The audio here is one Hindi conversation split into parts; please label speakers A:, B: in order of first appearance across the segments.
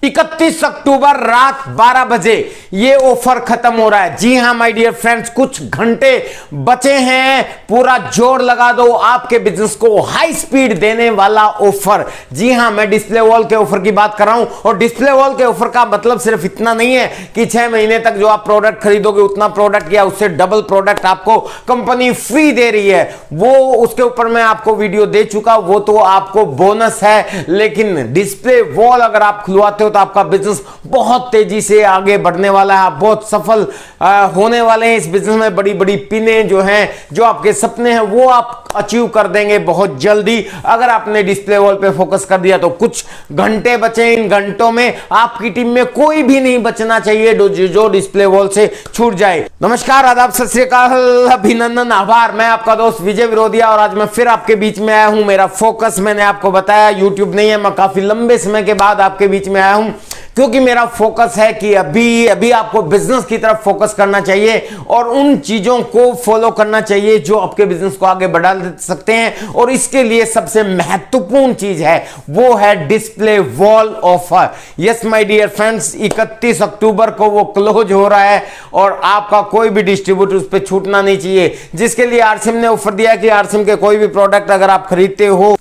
A: 31 अक्टूबर रात 12 बजे ये ऑफर खत्म हो रहा है। जी हां माय डियर फ्रेंड्स, कुछ घंटे बचे हैं, पूरा जोर लगा दो आपके बिजनेस को हाई स्पीड देने वाला ऑफर। जी हां, मैं डिस्प्ले वॉल के ऑफर की बात कर रहा हूं। और डिस्प्ले वॉल के ऑफर का मतलब सिर्फ इतना नहीं है कि 6 महीने तक जो आप प्रोडक्ट खरीदोगे उतना प्रोडक्ट या उससे डबल प्रोडक्ट आपको कंपनी फ्री दे रही है। वो उसके ऊपर मैं आपको वीडियो दे चुका, वो तो आपको बोनस है। लेकिन डिस्प्ले वॉल अगर आप खुलवाते हो तो आपका बिजनेस बहुत तेजी से आगे बढ़ने वाला है। आप बहुत सफल होने वाले हैं इस बिजनेस में। बड़ी बड़ी पिने जो हैं, जो आपके सपने हैं, वो आप अचीव कर देंगे बहुत जल्दी अगर आपने डिस्प्ले वॉल पे फोकस कर दिया तो। कुछ घंटे बचे, इन घंटों में आपकी टीम में कोई भी नहीं बचना चाहिए जो डिस्प्ले वॉल से छूट जाए। नमस्कार, आदाब, सत श्री अकाल, अभिनंदन, आभार। मैं आपका दोस्त विजय विरोधिया और आज मैं फिर आपके बीच में आया हूं। मेरा फोकस मैंने आपको बताया यूट्यूब नहीं है, मैं काफी लंबे समय के बाद आपके बीच में आया हूं क्योंकि मेरा फोकस है कि अभी आपको बिजनेस की तरफ फोकस करना चाहिए और उन चीजों को फॉलो करना चाहिए जो आपके बिजनेस को आगे बढ़ा सकते हैं। और इसके लिए सबसे महत्वपूर्ण चीज है वो है display wall offer. Yes my dear friends, 31 अक्टूबर को वो क्लोज हो रहा है और आपका कोई भी डिस्ट्रीब्यूटर उस पर छूटना नहीं चाहिए। जिसके लिए आरसीएम ने ऑफर दिया कि आरसीएम के कोई भी प्रोडक्ट अगर आप खरीदते हो,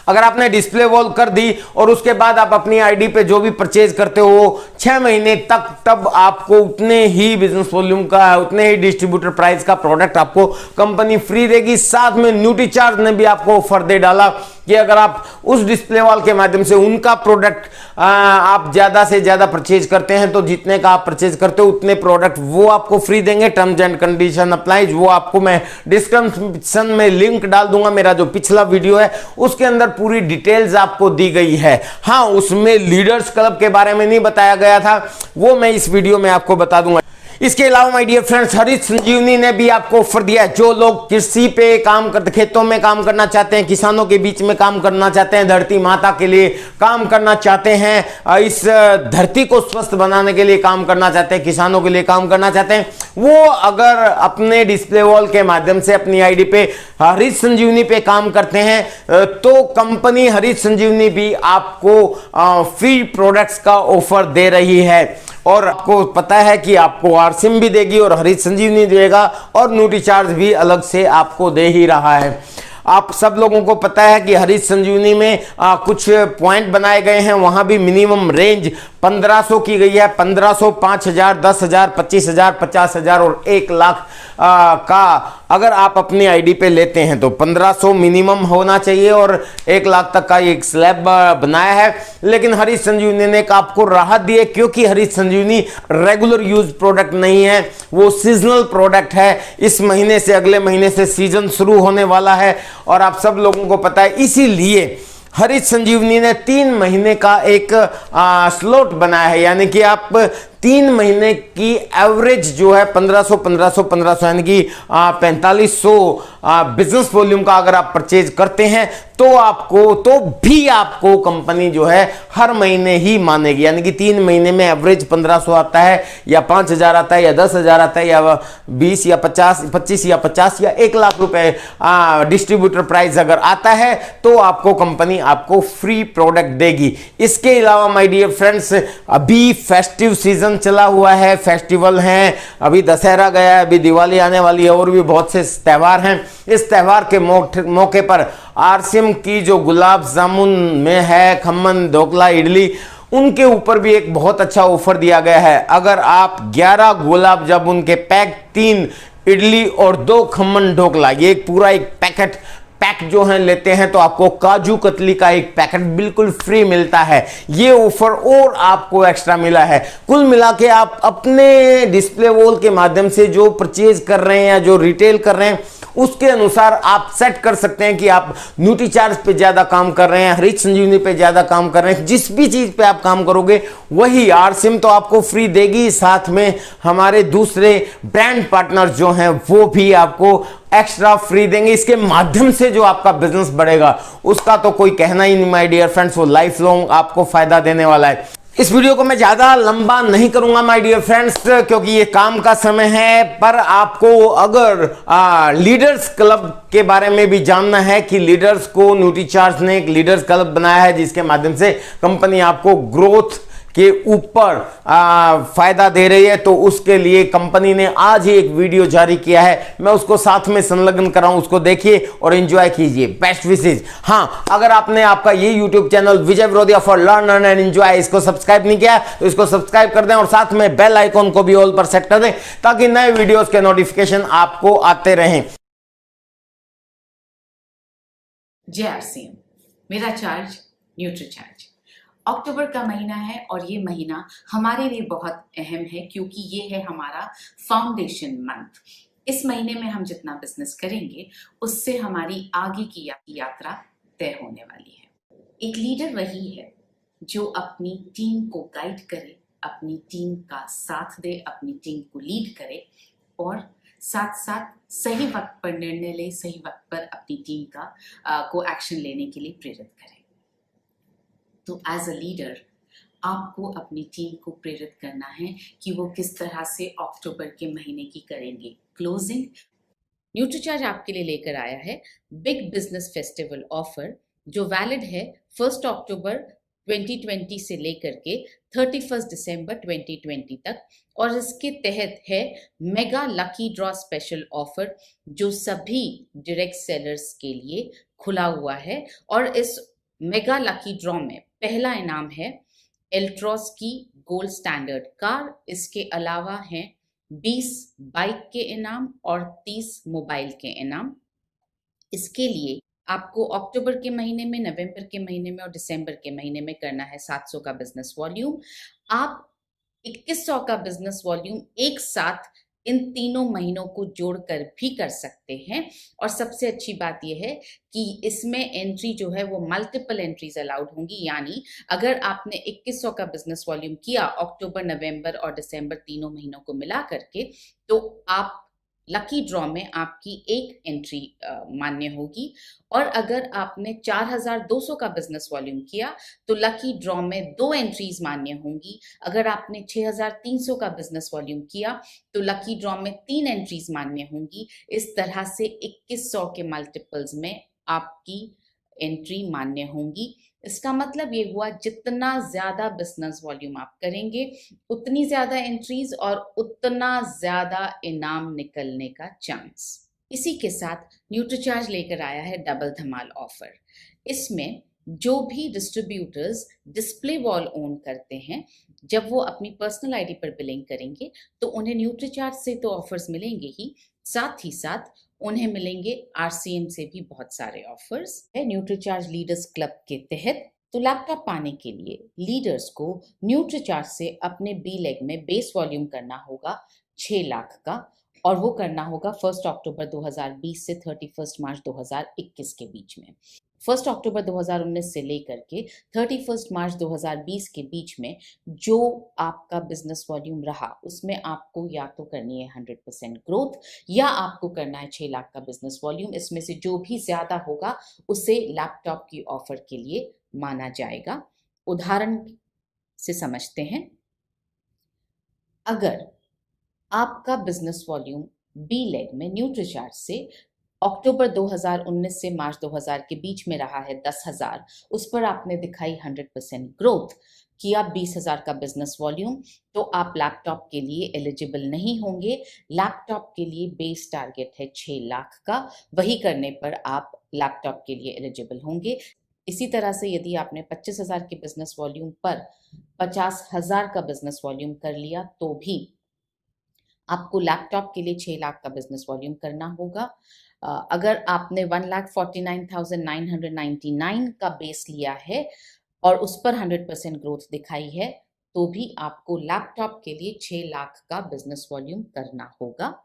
A: अगर आपने डिस्प्ले वॉल कर दी और उसके बाद आप अपनी आईडी पे जो भी परचेज करते हो 6 महीने तक, तब आपको उतने ही बिजनेस वॉल्यूम का, उतने ही डिस्ट्रीब्यूटर प्राइस का प्रोडक्ट आपको कंपनी फ्री देगी। साथ में न्यूट्री चार्ज ने भी आपको ऑफर दे डाला कि अगर आप उस डिस्प्ले वॉल के माध्यम से उनका प्रोडक्ट आप ज्यादा से ज्यादा परचेज करते हैं तो जितने का आप परचेज करते हो उतने प्रोडक्ट वो आपको फ्री देंगे। टर्म्स एंड कंडीशन अप्लाइज, वो आपको मैं डिस्क्रिप्शन में लिंक डाल दूंगा। मेरा जो पिछला वीडियो है उसके अंदर पूरी डिटेल्स आपको दी गई है। हाँ, उसमें लीडर्स क्लब के बारे में नहीं बताया गया था, वो मैं इस वीडियो में आपको बता दूंगा। इसके अलावा माय डियर फ्रेंड्स, हरित संजीवनी ने भी आपको ऑफर दिया है। जो लोग कृषि पे काम करते, खेतों में काम करना चाहते हैं, किसानों के बीच में काम करना चाहते हैं, धरती माता के लिए काम करना चाहते हैं, इस धरती को स्वस्थ बनाने के लिए काम करना चाहते हैं, किसानों के लिए काम करना चाहते हैं, वो अगर अपने डिस्प्ले वॉल के माध्यम से अपनी आईडी पे हरित संजीवनी पे काम करते हैं तो कंपनी हरित संजीवनी भी आपको फ्री प्रोडक्ट्स का ऑफर दे रही है। और आपको पता है कि आपको आरसीएम भी देगी और हरित संजीवनी देगा और न्यूट्री चार्ज भी अलग से आपको दे ही रहा है। आप सब लोगों को पता है कि हरित संजीवनी में कुछ पॉइंट बनाए गए हैं, वहां भी मिनिमम रेंज 1500 की गई है। 1500, 5000, 10,000, 25,000, 50,000 और 1 लाख का अगर आप अपनी आईडी पे लेते हैं तो 1500 मिनिमम होना चाहिए और 1 लाख तक का एक स्लैब बनाया है। लेकिन हरित संजीवनी ने आपको राहत दी है क्योंकि हरित संजीवनी रेगुलर यूज प्रोडक्ट नहीं है, वो सीजनल प्रोडक्ट है। इस महीने से अगले महीने से सीजन शुरू होने वाला है और आप सब लोगों को पता है, इसीलिए हरित संजीवनी ने 3 महीने का एक स्लॉट बनाया है। यानी कि आप 3 महीने की एवरेज जो है 1500 यानी कि 4500 बिजनेस वॉल्यूम का अगर आप परचेज करते हैं तो भी आपको कंपनी जो है हर महीने ही मानेगी। यानी कि 3 महीने में एवरेज 1500 आता है या 5000 आता है या 10,000 आता है या 20 या 50, 25 या 50 या 1 लाख रुपए डिस्ट्रीब्यूटर प्राइस अगर आता है तो आपको कंपनी आपको फ्री प्रोडक्ट देगी। इसके अलावा माय डियर फ्रेंड्स, अभी फेस्टिव सीजन चला हुआ है, फेस्टिवल हैं, अभी दशहरा गया है, अभी दिवाली आने वाली है और भी बहुत से त्योहार हैं। इस त्योहार के मौके पर आरसीएम की जो गुलाब जामुन में है, खम्मन, ढोकला, इडली, उनके ऊपर भी एक बहुत अच्छा ऑफर दिया गया है। अगर आप 11 गुलाब जामुन के पैक, 3 इडली और 2 खम्मन ढोकला, ये पूरा एक पैक जो है लेते हैं तो आपको काजू कतली का एक पैकेट बिल्कुल फ्री मिलता है। ये ऑफर और आपको एक्स्ट्रा मिला है। कुल मिला के आप अपने डिस्प्ले वॉल के माध्यम से जो परचेज कर रहे हैं या जो रिटेल कर रहे हैं उसके अनुसार आप सेट कर सकते हैं कि आप न्यूट्री चार्ज पे ज्यादा काम कर रहे हैं, हरित संजीवनी पे ज्यादा काम कर रहे हैं। जिस भी चीज पे आप काम करोगे वही आरसीएम तो आपको फ्री देगी, साथ में हमारे दूसरे ब्रांड पार्टनर जो हैं वो भी आपको एक्स्ट्रा फ्री देंगे। इसके माध्यम से जो आपका बिजनेस बढ़ेगा उसका तो कोई कहना ही नहीं माय डियर फ्रेंड्स, वो लाइफ लॉन्ग आपको फायदा देने वाला है। इस वीडियो को मैं ज्यादा लंबा नहीं करूंगा माय डियर फ्रेंड्स क्योंकि ये काम का समय है। पर आपको अगर लीडर्स क्लब के बारे में भी जानना है कि लीडर्स को न्यूट्री चार्ज ने एक लीडर्स क्लब बनाया है जिसके माध्यम से कंपनी आपको ग्रोथ के ऊपर फायदा दे रही है, तो उसके लिए कंपनी ने आज ही एक वीडियो जारी किया है। मैं उसको साथ में संलग्न कर रहा हूं, उसको देखिए और एंजॉय कीजिए। बेस्ट विशेष। हाँ, अगर आपने आपका ये YouTube channel Vijay Virodhiya for learn earn and enjoy इसको सब्सक्राइब नहीं किया तो इसको सब्सक्राइब कर दें और साथ में बेल आइकॉन को भी ऑल पर सेट कर दें ताकि नए वीडियोस के नोटिफिकेशन आपको आते रहें।
B: JRCM मेरा चार्ज न्यूट्रीचार्ज। अक्टूबर का महीना है और ये महीना हमारे लिए बहुत अहम है क्योंकि ये है हमारा फाउंडेशन मंथ। इस महीने में हम जितना बिजनेस करेंगे उससे हमारी आगे की यात्रा तय होने वाली है। एक लीडर वही है जो अपनी टीम को गाइड करे, अपनी टीम का साथ दे, अपनी टीम को लीड करे और साथ साथ सही वक्त पर निर्णय ले, सही वक्त पर अपनी टीम को एक्शन लेने के लिए प्रेरित करे। तो एज अ लीडर आपको अपनी टीम को प्रेरित करना है कि वो किस तरह से अक्टूबर के महीने की करेंगे क्लोजिंग। न्यूट्रीचार्ज आपके लिए लेकर आया है बिग बिजनेस फेस्टिवल ऑफर जो वैलिड है 1 अक्टूबर 2020 से लेकर के 31 दिसंबर 2020 तक, और इसके तहत है mega lucky draw special offer जो सभी डायरेक्ट सेलर्स के लिए खुला हुआ है। और इस मेगा लकी ड्रॉ में पहला इनाम है एल्ट्रॉस की गोल्ड स्टैंडर्ड कार। इसके अलावा हैं 20 बाइक के इनाम और 30 मोबाइल के इनाम। इसके लिए आपको अक्टूबर के महीने में, नवंबर के महीने में और दिसंबर के महीने में करना है 700 का बिजनेस वॉल्यूम। आप 2100 का बिजनेस वॉल्यूम एक साथ इन तीनों महीनों को जोड़कर भी कर सकते हैं। और सबसे अच्छी बात यह है कि इसमें एंट्री जो है वो मल्टीपल एंट्रीज अलाउड होंगी, यानी अगर आपने 2100 का बिजनेस वॉल्यूम किया अक्टूबर, नवंबर और दिसंबर तीनों महीनों को मिला करके, तो आप लकी ड्रॉ में आपकी एक एंट्री मान्य होगी। और अगर आपने 4200 का बिजनेस वॉल्यूम किया तो लकी ड्रॉ में 2 एंट्रीज मान्य होंगी। अगर आपने 6300 का बिजनेस वॉल्यूम किया तो लकी ड्रॉ में 3 एंट्रीज मान्य होंगी। इस तरह से 2100 के मल्टीपल्स में आपकी एंट्री मान्य होंगी। इसका मतलब ये हुआ जितना ज्यादा बिजनेस वॉल्यूम आप करेंगे उतनी ज्यादा एंट्रीज और उतना ज्यादा इनाम निकलने का चांस। इसी के साथ न्यूट्रीचार्ज लेकर आया है डबल धमाल ऑफर। इसमें जो भी डिस्ट्रीब्यूटर्स डिस्प्ले वॉल ओन करते हैं, जब वो अपनी पर्सनल आईडी पर बिलिंग करेंगे तो उन्हें न्यूट्रीचार्ज से तो ऑफर्स मिलेंगे ही, साथ ही साथ उन्हें मिलेंगे RCM से भी बहुत सारे ऑफर्स है। न्यूट्रीचार्ज लीडर्स क्लब के तहत तो लैपटॉप पाने के लिए लीडर्स को न्यूट्रीचार्ज से अपने बी लेग में बेस वॉल्यूम करना होगा 6 लाख का, और वो करना होगा 1 अक्टूबर 2020 से 31 मार्च 2021 के बीच में। 1 अक्टूबर 2019 से लेकर के 31 मार्च 2020 के बीच में जो आपका बिजनेस वॉल्यूम रहा उसमें आपको या तो करनी है 100% ग्रोथ या आपको करना है 6 लाख का बिजनेस वॉल्यूम। इसमें से जो भी ज्यादा होगा उसे लैपटॉप की ऑफर के लिए माना जाएगा। उदाहरण से समझते हैं, अगर आपका बिजनेस वॉल्यूम बी लेग में न्यूट्रीचार्ज से अक्टूबर 2019 से मार्च 2000 के बीच में रहा है 10,000, उस पर आपने दिखाई 100% ग्रोथ, किया 20,000 का बिजनेस वॉल्यूम, तो आप लैपटॉप के लिए एलिजिबल नहीं होंगे। लैपटॉप के लिए बेस टारगेट है 6 लाख का, वही करने पर आप लैपटॉप के लिए एलिजिबल होंगे। इसी तरह से यदि आपने 25,000 के बिजनेस वॉल्यूम पर 50,000 का बिजनेस वॉल्यूम कर लिया तो भी आपको लैपटॉप के लिए 6 लाख का बिजनेस वॉल्यूम करना होगा। अगर आपने 1,49,999 का बेस लिया है और उस पर 100% ग्रोथ दिखाई है तो भी आपको लैपटॉप के लिए 6 लाख का बिजनेस वॉल्यूम करना होगा।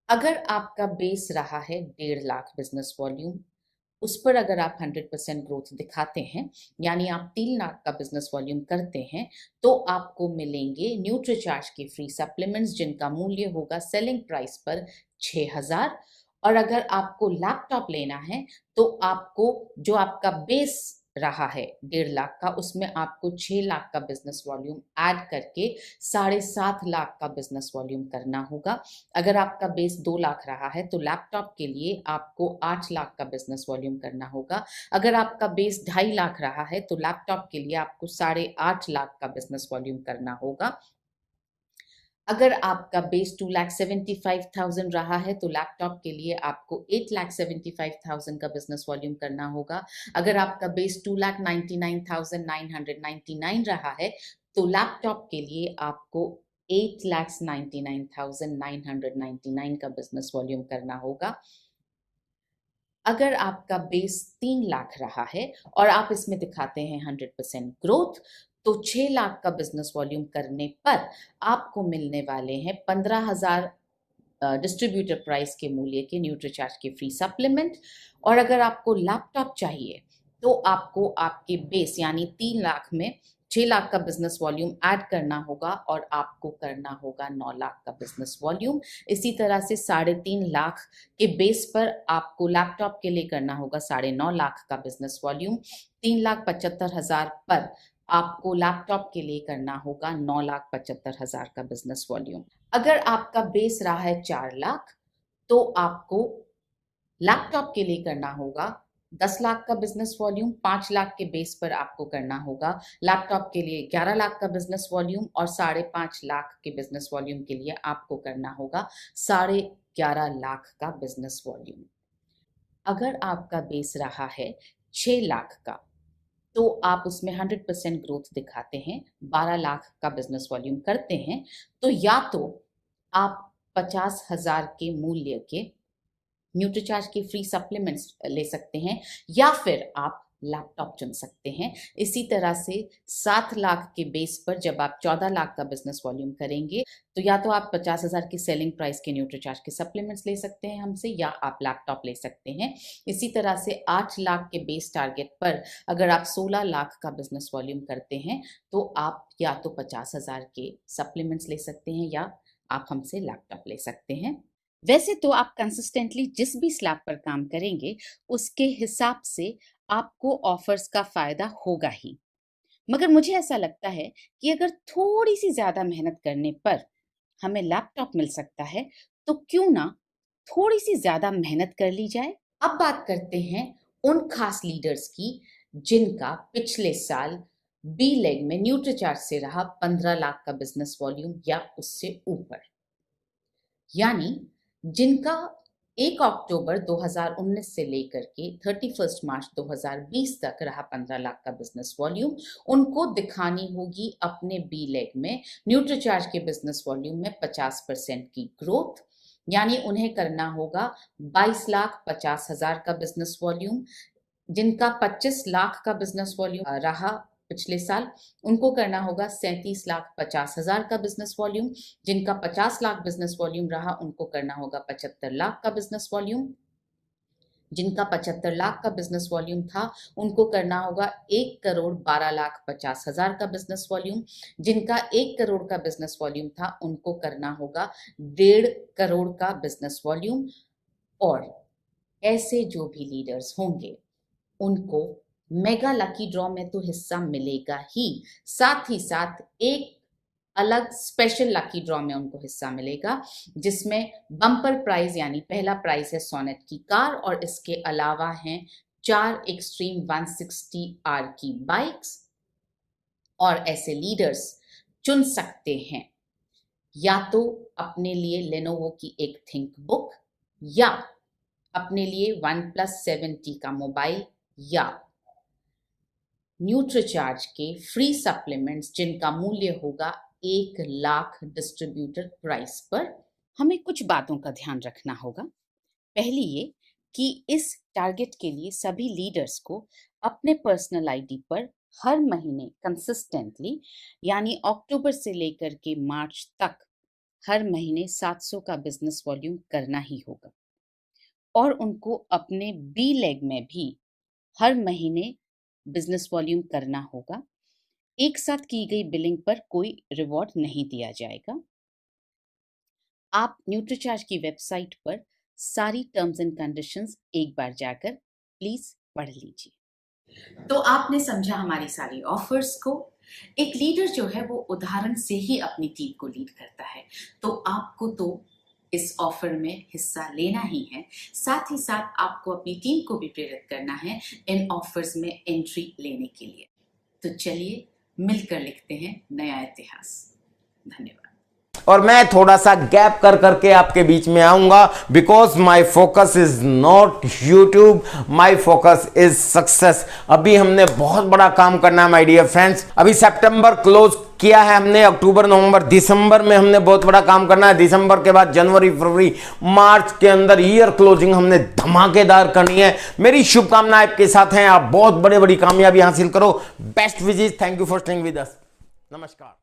B: अगर आपका बेस रहा है 1.5 लाख बिजनेस वॉल्यूम, उस पर अगर आप 100% ग्रोथ दिखाते हैं, यानी आप 3 लाख का बिजनेस वॉल्यूम करते हैं, तो आपको मिलेंगे न्यूट्रीचार्ज के फ्री सप्लीमेंट्स जिनका मूल्य होगा सेलिंग प्राइस पर 6,000। और अगर आपको लैपटॉप लेना है तो आपको जो आपका बेस रहा है 1.5 लाख का, उसमें आपको 6 लाख का बिजनेस वॉल्यूम ऐड करके 7.5 लाख का बिजनेस वॉल्यूम करना होगा। अगर आपका बेस 2 लाख रहा है तो लैपटॉप के लिए आपको 8 लाख का बिजनेस वॉल्यूम करना होगा। अगर आपका बेस 2.5 लाख रहा है तो लैपटॉप के लिए आपको 8.5 लाख का बिजनेस वॉल्यूम करना होगा। अगर आपका बेस 2,75,000 रहा है तो लैपटॉप के लिए आपको 8,75,000 का बिजनेस वॉल्यूम करना होगा। अगर आपका बेस 2,99,999 रहा है तो लैपटॉप के लिए आपको 8,99,999 का बिजनेस वॉल्यूम करना होगा। अगर आपका बेस 3 लाख रहा है और आप इसमें दिखाते हैं 100% ग्रोथ, तो 6 लाख का बिजनेस वॉल्यूम करने पर आपको मिलने वाले हैं 15,000 डिस्ट्रीब्यूटर प्राइस के मूल्य के न्यूट्रीचार्ज के फ्री सप्लीमेंट। और अगर आपको लैपटॉप चाहिए तो आपको आपके बेस यानी 3 लाख में 6 लाख का बिजनेस वॉल्यूम ऐड करना होगा और आपको करना होगा 9 लाख का बिजनेस वॉल्यूम। इसी तरह से 3.5 लाख के बेस पर आपको लैपटॉप के लिए करना होगा 9.5 लाख का बिजनेस वॉल्यूम। 3,75,000 पर आपको लैपटॉप के लिए करना होगा 9,75,000 का बिजनेस वॉल्यूम। अगर आपका बेस रहा है 4 लाख तो आपको लैपटॉप के लिए करना होगा 10 लाख का बिजनेस वॉल्यूम। 5 लाख के बेस पर आपको करना होगा लैपटॉप के लिए 11 लाख का बिजनेस वॉल्यूम और 5.5 लाख के बिजनेस वॉल्यूम के लिए आपको करना होगा 11.5 लाख का बिजनेस वॉल्यूम। अगर आपका बेस रहा है 6 लाख का तो आप उसमें 100% ग्रोथ दिखाते हैं, 12 लाख का बिजनेस वॉल्यूम करते हैं, तो या तो आप 50,000 के मूल्य के न्यूट्रीचार्ज के फ्री सप्लीमेंट्स ले सकते हैं या फिर आप लैपटॉप चुन सकते हैं। इसी तरह से 7 लाख के बेस पर जब आप 14 लाख का बिजनेस वॉल्यूम करेंगे तो या तो आप 50,000 की सेलिंग प्राइस के न्यूट्रीचार्ज के सप्लीमेंट्स ले सकते हैं हमसे या आप लैपटॉप ले सकते हैं। इसी तरह से 8 लाख के बेस टारगेट पर अगर आप 16 लाख का बिजनेस वॉल्यूम करते हैं तो आप या तो 50,000 के सप्लीमेंट्स ले सकते हैं या आप हमसे लैपटॉप ले सकते हैं। वैसे तो आप कंसिस्टेंटली जिस भी स्लैब पर काम करेंगे उसके हिसाब से आपको ऑफर्स का फायदा होगा ही, मगर मुझे ऐसा लगता है कि अगर थोड़ी सी ज्यादा मेहनत करने पर हमें लैपटॉप मिल सकता है तो क्यों ना थोड़ी सी ज्यादा मेहनत कर ली जाए। अब बात करते हैं उन खास लीडर्स की जिनका पिछले साल बी लेग में न्यूट्रीचार्ज से रहा 15 लाख का बिजनेस वॉल्यूम या उससे ऊपर, यानी जिनका 1 अक्टूबर 2019 से लेकर के 31 मार्च 2020 तक रहा 15 लाख का बिजनेस वॉल्यूम, उनको दिखानी होगी अपने बी लेग में न्यूट्रीचार्ज के बिजनेस वॉल्यूम में 50% की ग्रोथ, यानी उन्हें करना होगा 22,50,000 का बिजनेस वॉल्यूम। जिनका 25 लाख का बिजनेस वॉल्यूम रहा पिछले साल, उनको करना होगा 37,50,000 का बिजनेस वॉल्यूम। जिनका 50 लाख बिजनेस वॉल्यूम रहा उनको करना होगा 75 लाख का बिजनेस वॉल्यूम। जिनका 75 लाख का बिजनेस वॉल्यूम था उनको करना होगा 1,12,50,000 का बिजनेस वॉल्यूम। जिनका 1 करोड़ का बिजनेस वॉल्यूम था उनको करना होगा 1.5 करोड़ का बिजनेस वॉल्यूम। और ऐसे जो भी लीडर्स होंगे उनको मेगा लकी ड्रॉ में तो हिस्सा मिलेगा ही, साथ ही साथ एक अलग स्पेशल लकी ड्रॉ में उनको हिस्सा मिलेगा जिसमें बम्पर प्राइज यानी पहला प्राइज है सोनेट की कार और इसके अलावा हैं 4 एक्सट्रीम 160R की बाइक्स। और ऐसे लीडर्स चुन सकते हैं या तो अपने लिए लेनोवो की एक थिंक बुक या अपने लिए OnePlus 7T का मोबाइल या न्यूट्रीचार्ज के फ्री सप्लीमेंट्स जिनका मूल्य होगा 1 लाख डिस्ट्रीब्यूटर प्राइस पर। हमें कुछ बातों का ध्यान रखना होगा। पहली ये कि इस टारगेट के लिए सभी लीडर्स को अपने पर्सनल आईडी पर हर महीने कंसिस्टेंटली यानी अक्टूबर से लेकर के मार्च तक हर महीने 700 का बिजनेस वॉल्यूम करना ही होगा और उनको अपने बी लेग में भी हर महीने बिजनेस वॉल्यूम करना होगा। एक साथ की गई बिलिंग पर कोई रिवॉर्ड नहीं दिया जाएगा। आप न्यूट्रीचार्ज की वेबसाइट पर सारी टर्म्स एंड कंडीशंस एक बार जाकर प्लीज पढ़ लीजिए। तो आपने समझा हमारी सारी ऑफर्स को। एक लीडर जो है वो उदाहरण से ही अपनी टीम को लीड करता है, तो आपको तो इस ऑफर में हिस्सा लेना ही है। साथ ही साथ आपको अपनी टीम को भी प्रेरित करना है इन ऑफर्स में एंट्री लेने के लिए। तो चलिए मिलकर लिखते हैं नया इतिहास। धन्यवाद।
A: और मैं थोड़ा सा गैप कर करके आपके बीच में आऊंगा, because my focus is not YouTube, my focus is success. अभी हमने बहुत बड़ा काम करना है माय डियर फ्रेंड्स। अभी सितंबर क्लोज किया है हमने, अक्टूबर नवंबर दिसंबर में हमने बहुत बड़ा काम करना है। दिसंबर के बाद जनवरी फरवरी मार्च के अंदर ईयर क्लोजिंग हमने धमाकेदार करनी है। मेरी शुभकामनाएं आपके साथ हैं, आप बहुत बड़ी बड़ी कामयाबी हासिल करो। Best wishes, thank you for staying with us. नमस्कार।